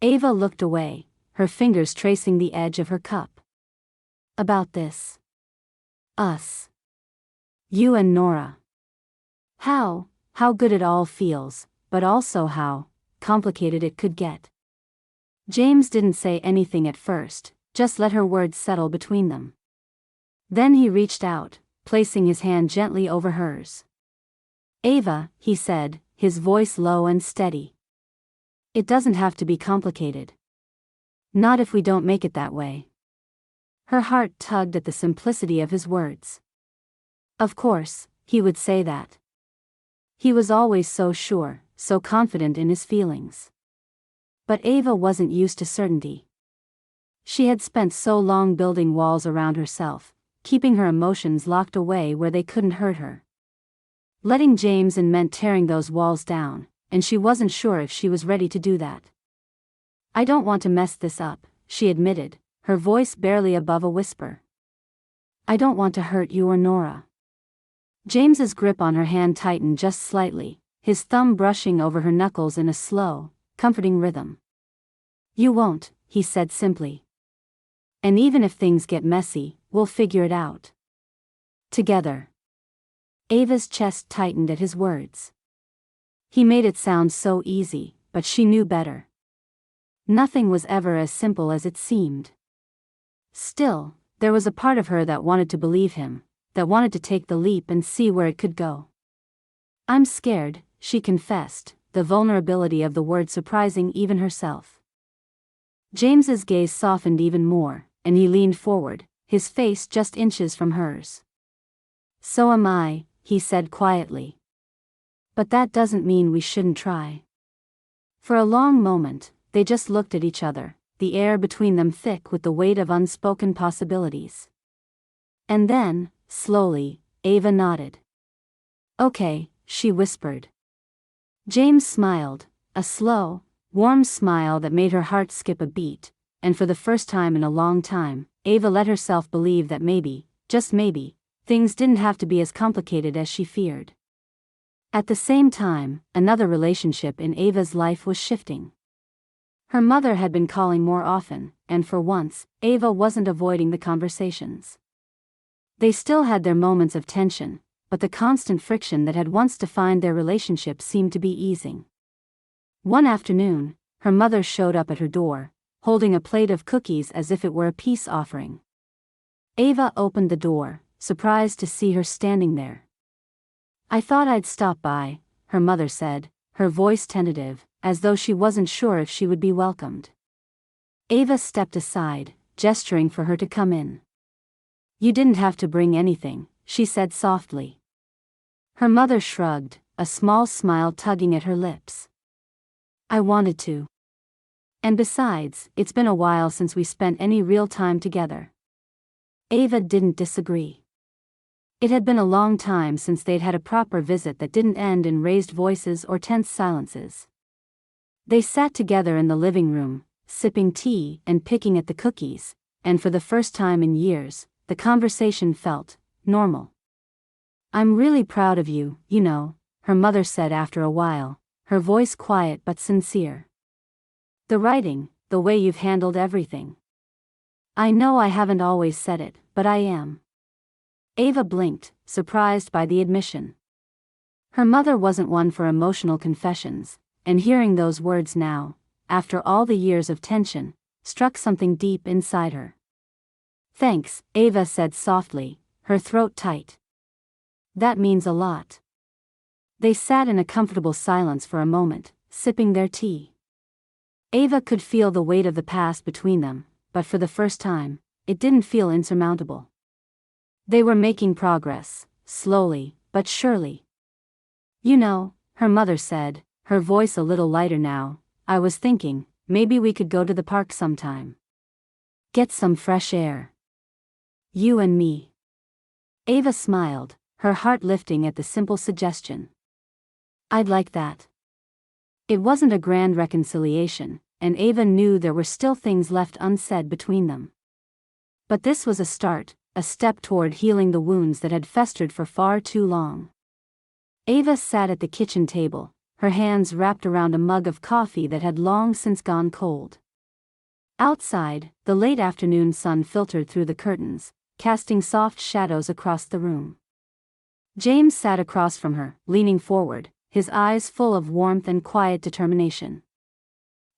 Ava looked away, her fingers tracing the edge of her cup. "About this. Us. You and Nora. How good it all feels, but also how complicated it could get." James didn't say anything at first, just let her words settle between them. Then he reached out, placing his hand gently over hers. "Ava," he said, his voice low and steady. "It doesn't have to be complicated. Not if we don't make it that way." Her heart tugged at the simplicity of his words. Of course, he would say that. He was always so sure, so confident in his feelings. But Ava wasn't used to certainty. She had spent so long building walls around herself, keeping her emotions locked away where they couldn't hurt her. Letting James in meant tearing those walls down, and she wasn't sure if she was ready to do that. "I don't want to mess this up," she admitted, her voice barely above a whisper. "I don't want to hurt you or Nora." James's grip on her hand tightened just slightly, his thumb brushing over her knuckles in a slow, comforting rhythm. "You won't," he said simply. "And even if things get messy, we'll figure it out. Together." Ava's chest tightened at his words. He made it sound so easy, but she knew better. Nothing was ever as simple as it seemed. Still, There was a part of her that wanted to believe him, that wanted to take the leap and see where it could go. "I'm scared," she confessed, the vulnerability of the word surprising even herself. James's gaze softened even more, and he leaned forward, his face just inches from hers. "So am I," he said quietly. "But that doesn't mean we shouldn't try." For a long moment, they just looked at each other, the air between them thick with the weight of unspoken possibilities. And then, slowly, Ava nodded. "Okay," she whispered. James smiled, a slow, warm smile that made her heart skip a beat, and for the first time in a long time, Ava let herself believe that maybe, just maybe, things didn't have to be as complicated as she feared. At the same time, another relationship in Ava's life was shifting. Her mother had been calling more often, and for once, Ava wasn't avoiding the conversations. They still had their moments of tension, but the constant friction that had once defined their relationship seemed to be easing. One afternoon, her mother showed up at her door, holding a plate of cookies as if it were a peace offering. Ava opened the door, surprised to see her standing there. "I thought I'd stop by," her mother said, her voice tentative, as though she wasn't sure if she would be welcomed. Ava stepped aside, gesturing for her to come in. "You didn't have to bring anything," she said softly. Her mother shrugged, a small smile tugging at her lips. "I wanted to. And besides, it's been a while since we spent any real time together." Ava didn't disagree. It had been a long time since they'd had a proper visit that didn't end in raised voices or tense silences. They sat together in the living room, sipping tea and picking at the cookies, and for the first time in years, the conversation felt normal. "I'm really proud of you, you know," her mother said after a while, her voice quiet but sincere. "The writing, the way you've handled everything. I know I haven't always said it, but I am." Ava blinked, surprised by the admission. Her mother wasn't one for emotional confessions, and hearing those words now, after all the years of tension, struck something deep inside her. "Thanks," Ava said softly, her throat tight. "That means a lot." They sat in a comfortable silence for a moment, sipping their tea. Ava could feel the weight of the past between them, but for the first time, it didn't feel insurmountable. They were making progress, slowly, but surely. "You know," her mother said, her voice a little lighter now, "I was thinking, maybe we could go to the park sometime. Get some fresh air. You and me." Ava smiled, her heart lifting at the simple suggestion. "I'd like that." It wasn't a grand reconciliation, and Ava knew there were still things left unsaid between them. But this was a start, a step toward healing the wounds that had festered for far too long. Ava sat at the kitchen table, her hands wrapped around a mug of coffee that had long since gone cold. Outside, the late afternoon sun filtered through the curtains, casting soft shadows across the room. James sat across from her, leaning forward, his eyes full of warmth and quiet determination.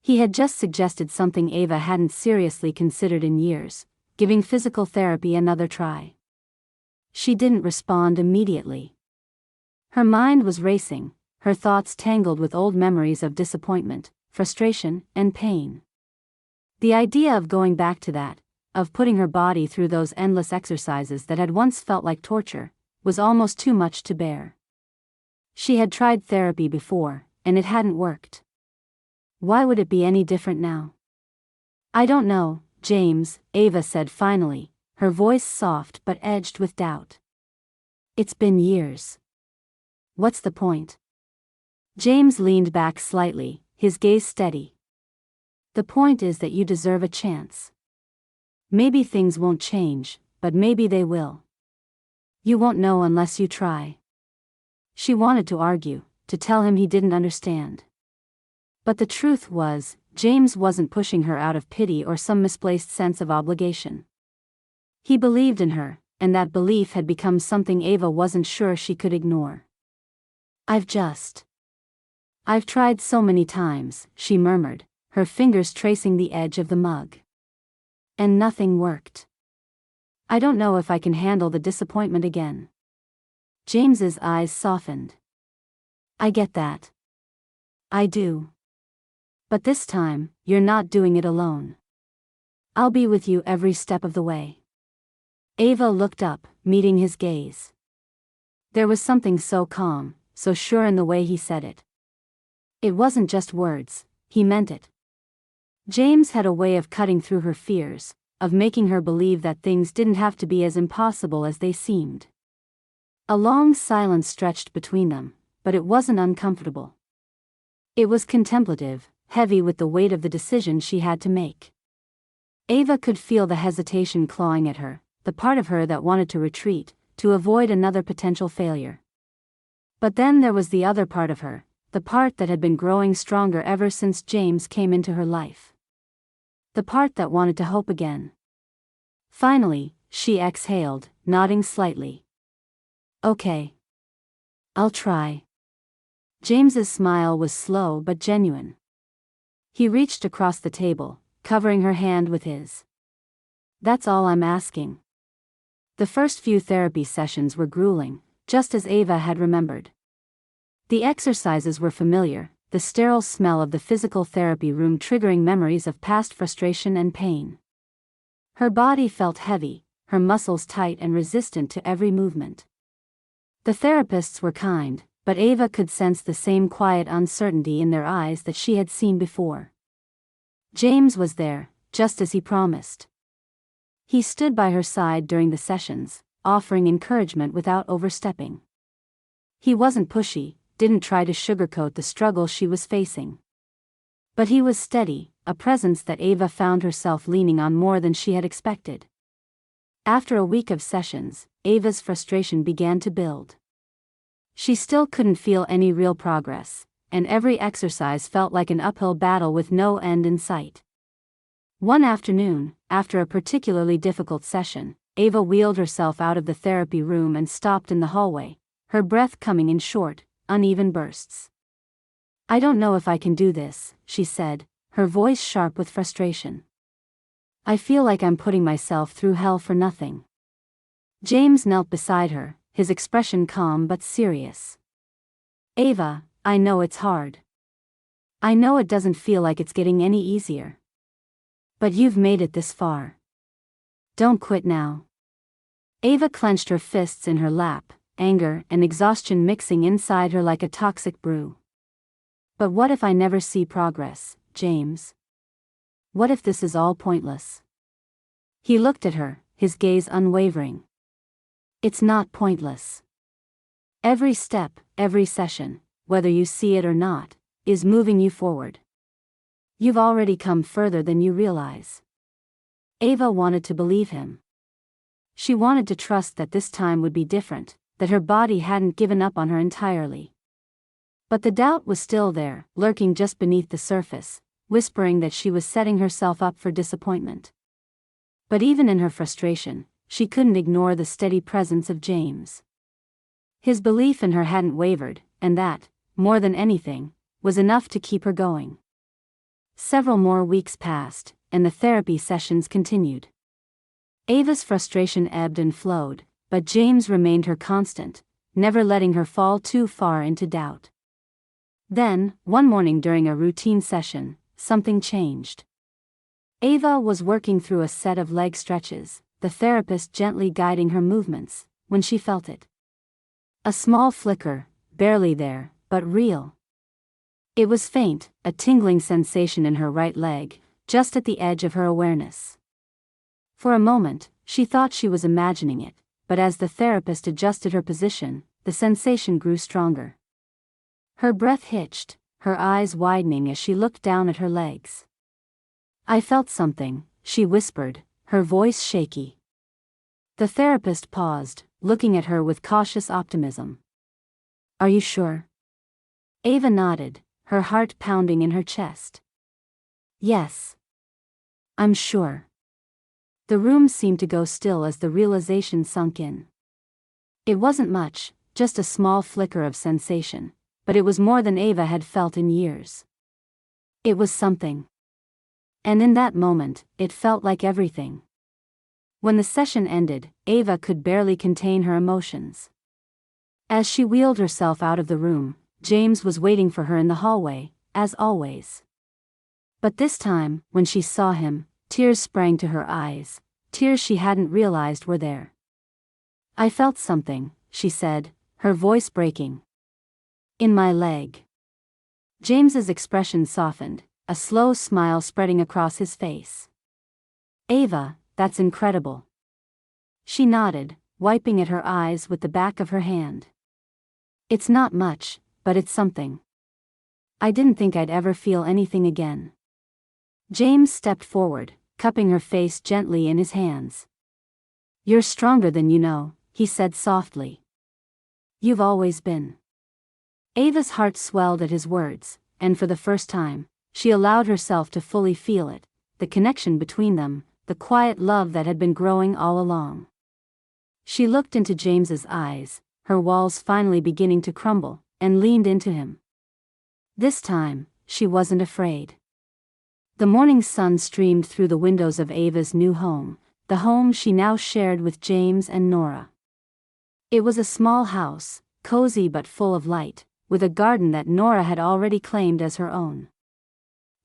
He had just suggested something Ava hadn't seriously considered in years, giving physical therapy another try. She didn't respond immediately. Her mind was racing, her thoughts tangled with old memories of disappointment, frustration, and pain. The idea of going back to that, of putting her body through those endless exercises that had once felt like torture, was almost too much to bear. She had tried therapy before, and it hadn't worked. Why would it be any different now? "I don't know, James," Ava said finally, her voice soft but edged with doubt. "It's been years. What's the point?" James leaned back slightly, his gaze steady. "The point is that you deserve a chance. Maybe things won't change, but maybe they will. You won't know unless you try." She wanted to argue, to tell him he didn't understand. But the truth was, James wasn't pushing her out of pity or some misplaced sense of obligation. He believed in her, and that belief had become something Ava wasn't sure she could ignore. I've tried so many times," she murmured, her fingers tracing the edge of the mug. "And nothing worked. I don't know if I can handle the disappointment again. James's eyes softened. I get that. I do. But this time, you're not doing it alone. I'll be with you every step of the way. Ava looked up, meeting his gaze. There was something so calm, so sure in the way he said it. It wasn't just words, he meant it. James had a way of cutting through her fears, of making her believe that things didn't have to be as impossible as they seemed. A long silence stretched between them, but it wasn't uncomfortable. It was contemplative, heavy with the weight of the decision she had to make. Ava could feel the hesitation clawing at her, the part of her that wanted to retreat, to avoid another potential failure. But then there was the other part of her, the part that had been growing stronger ever since James came into her life. The part that wanted to hope again. Finally, she exhaled, nodding slightly. Okay. I'll try. James's smile was slow but genuine. He reached across the table, covering her hand with his. That's all I'm asking. The first few therapy sessions were grueling, just as Ava had remembered. The exercises were familiar, the sterile smell of the physical therapy room triggering memories of past frustration and pain. Her body felt heavy, her muscles tight and resistant to every movement. The therapists were kind, but Ava could sense the same quiet uncertainty in their eyes that she had seen before. James was there, just as he promised. He stood by her side during the sessions, offering encouragement without overstepping. He wasn't pushy, didn't try to sugarcoat the struggle she was facing. But he was steady, a presence that Ava found herself leaning on more than she had expected. After a week of sessions, Ava's frustration began to build. She still couldn't feel any real progress, and every exercise felt like an uphill battle with no end in sight. One afternoon, after a particularly difficult session, Ava wheeled herself out of the therapy room and stopped in the hallway, her breath coming in short, uneven bursts. I don't know if I can do this, she said, her voice sharp with frustration. I feel like I'm putting myself through hell for nothing. James knelt beside her, his expression calm but serious. Ava, I know it's hard. I know it doesn't feel like it's getting any easier. But you've made it this far. Don't quit now. Ava clenched her fists in her lap, anger and exhaustion mixing inside her like a toxic brew. But what if I never see progress, James? What if this is all pointless? He looked at her, his gaze unwavering. It's not pointless. Every step, every session, whether you see it or not, is moving you forward. You've already come further than you realize. Ava wanted to believe him. She wanted to trust that this time would be different, that her body hadn't given up on her entirely. But the doubt was still there, lurking just beneath the surface, whispering that she was setting herself up for disappointment. But even in her frustration, she couldn't ignore the steady presence of James. His belief in her hadn't wavered, and that, more than anything, was enough to keep her going. Several more weeks passed, and the therapy sessions continued. Ava's frustration ebbed and flowed, but James remained her constant, never letting her fall too far into doubt. Then, one morning during a routine session, something changed. Ava was working through a set of leg stretches, the therapist gently guiding her movements, when she felt it. A small flicker, barely there, but real. It was faint, a tingling sensation in her right leg, just at the edge of her awareness. For a moment, she thought she was imagining it, but as the therapist adjusted her position, the sensation grew stronger. Her breath hitched, her eyes widening as she looked down at her legs. I felt something, she whispered, her voice shaky. The therapist paused, looking at her with cautious optimism. Are you sure? Ava nodded, her heart pounding in her chest. Yes. I'm sure. The room seemed to go still as the realization sunk in. It wasn't much, just a small flicker of sensation, but it was more than Ava had felt in years. It was something. And in that moment, it felt like everything. When the session ended, Ava could barely contain her emotions. As she wheeled herself out of the room, James was waiting for her in the hallway, as always. But this time, when she saw him, tears sprang to her eyes, tears she hadn't realized were there. "I felt something," she said, her voice breaking. "In my leg." James's expression softened, a slow smile spreading across his face. "Ava, that's incredible." She nodded, wiping at her eyes with the back of her hand. "It's not much, but it's something. I didn't think I'd ever feel anything again." James stepped forward, cupping her face gently in his hands. "You're stronger than you know," he said softly. "You've always been." Ava's heart swelled at his words, and for the first time, she allowed herself to fully feel it, the connection between them, the quiet love that had been growing all along. She looked into James's eyes, her walls finally beginning to crumble, and leaned into him. This time, she wasn't afraid. The morning sun streamed through the windows of Ava's new home, the home she now shared with James and Nora. It was a small house, cozy but full of light, with a garden that Nora had already claimed as her own.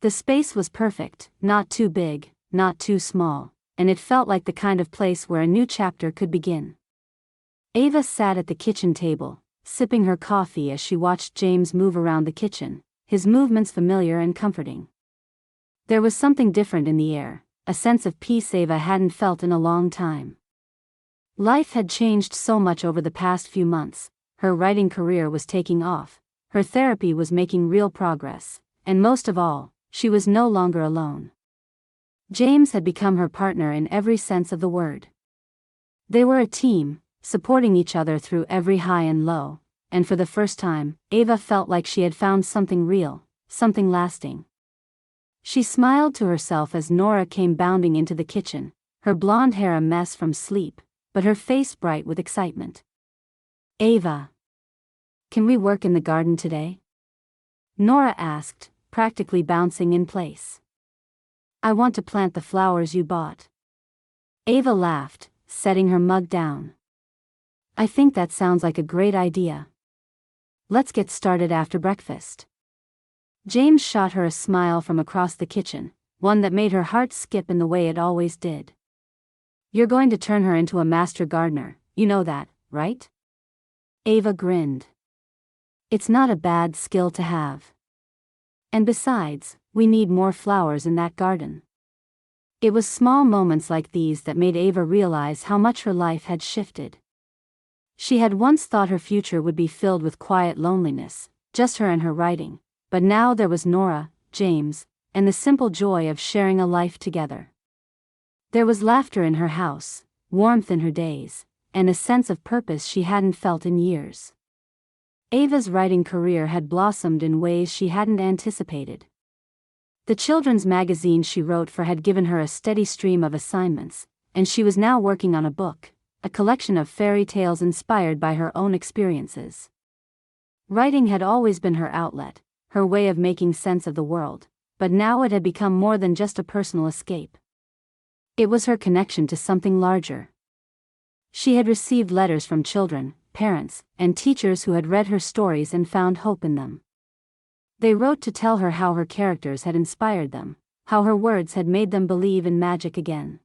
The space was perfect, not too big, not too small, and it felt like the kind of place where a new chapter could begin. Ava sat at the kitchen table, sipping her coffee as she watched James move around the kitchen, his movements familiar and comforting. There was something different in the air, a sense of peace Ava hadn't felt in a long time. Life had changed so much over the past few months. Her writing career was taking off, her therapy was making real progress, and most of all, she was no longer alone. James had become her partner in every sense of the word. They were a team, supporting each other through every high and low, and for the first time, Ava felt like she had found something real, something lasting. She smiled to herself as Nora came bounding into the kitchen, her blonde hair a mess from sleep, but her face bright with excitement. "Ava, can we work in the garden today?" Nora asked, practically bouncing in place. "I want to plant the flowers you bought." Ava laughed, setting her mug down. "I think that sounds like a great idea. Let's get started after breakfast." James shot her a smile from across the kitchen, one that made her heart skip in the way it always did. "You're going to turn her into a master gardener, you know that, right?" Ava grinned. "It's not a bad skill to have. And besides, we need more flowers in that garden." It was small moments like these that made Ava realize how much her life had shifted. She had once thought her future would be filled with quiet loneliness, just her and her writing, but now there was Nora, James, and the simple joy of sharing a life together. There was laughter in her house, warmth in her days, and a sense of purpose she hadn't felt in years. Ava's writing career had blossomed in ways she hadn't anticipated. The children's magazine she wrote for had given her a steady stream of assignments, and she was now working on a book, a collection of fairy tales inspired by her own experiences. Writing had always been her outlet, her way of making sense of the world, but now it had become more than just a personal escape. It was her connection to something larger. She had received letters from children, parents, and teachers who had read her stories and found hope in them. They wrote to tell her how her characters had inspired them, how her words had made them believe in magic again.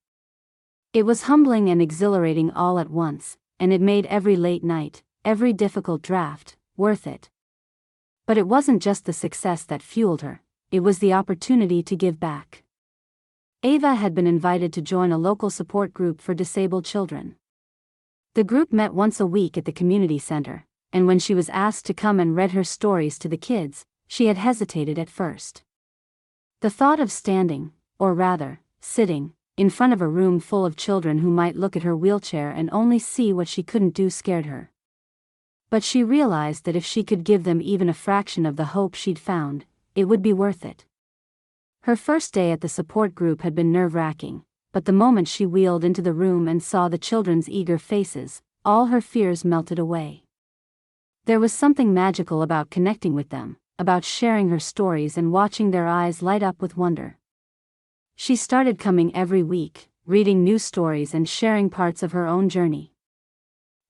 It was humbling and exhilarating all at once, and it made every late night, every difficult draft, worth it. But it wasn't just the success that fueled her, it was the opportunity to give back. Ava had been invited to join a local support group for disabled children. The group met once a week at the community center, and when she was asked to come and read her stories to the kids, she had hesitated at first. The thought of standing, or rather, sitting, in front of a room full of children who might look at her wheelchair and only see what she couldn't do scared her. But she realized that if she could give them even a fraction of the hope she'd found, it would be worth it. Her first day at the support group had been nerve-wracking, but the moment she wheeled into the room and saw the children's eager faces, all her fears melted away. There was something magical about connecting with them, about sharing her stories and watching their eyes light up with wonder. She started coming every week, reading new stories and sharing parts of her own journey.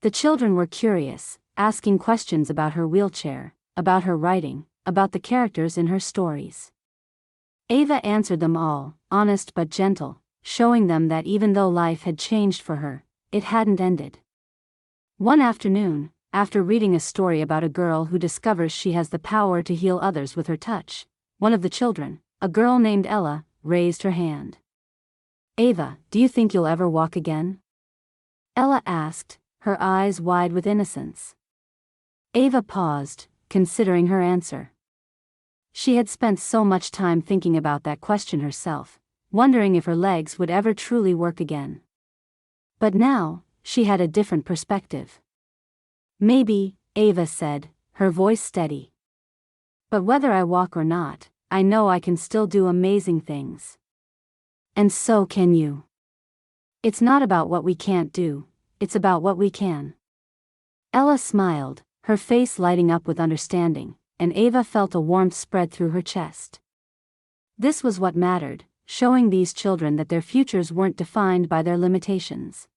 The children were curious, asking questions about her wheelchair, about her writing, about the characters in her stories. Ava answered them all, honest but gentle, showing them that even though life had changed for her, it hadn't ended. One afternoon, after reading a story about a girl who discovers she has the power to heal others with her touch, one of the children, a girl named Ella, raised her hand. "Ava, do you think you'll ever walk again?" Ella asked, her eyes wide with innocence. Ava paused, considering her answer. She had spent so much time thinking about that question herself, wondering if her legs would ever truly work again. But now, she had a different perspective. "Maybe," Ava said, her voice steady. "But whether I walk or not, I know I can still do amazing things. And so can you. It's not about what we can't do, it's about what we can." Ella smiled, her face lighting up with understanding, and Ava felt a warmth spread through her chest. This was what mattered, showing these children that their futures weren't defined by their limitations.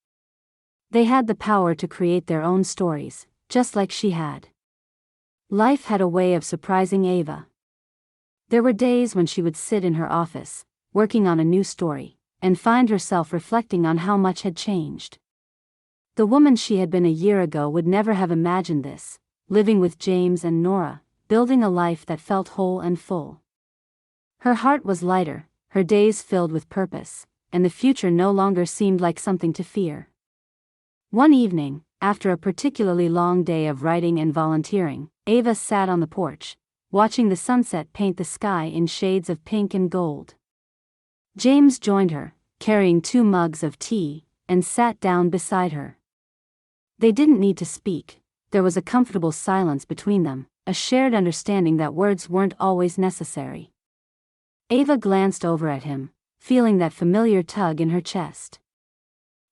They had the power to create their own stories, just like she had. Life had a way of surprising Ava. There were days when she would sit in her office, working on a new story, and find herself reflecting on how much had changed. The woman she had been a year ago would never have imagined this, living with James and Nora, building a life that felt whole and full. Her heart was lighter, her days filled with purpose, and the future no longer seemed like something to fear. One evening, after a particularly long day of writing and volunteering, Ava sat on the porch, watching the sunset paint the sky in shades of pink and gold. James joined her, carrying 2 mugs of tea, and sat down beside her. They didn't need to speak, there was a comfortable silence between them, a shared understanding that words weren't always necessary. Ava glanced over at him, feeling that familiar tug in her chest.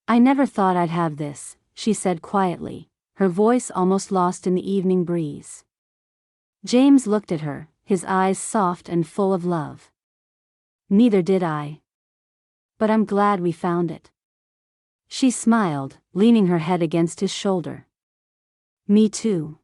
"I never thought I'd have this," she said quietly, her voice almost lost in the evening breeze. James looked at her, his eyes soft and full of love. "Neither did I. But I'm glad we found it." She smiled, leaning her head against his shoulder. "Me too."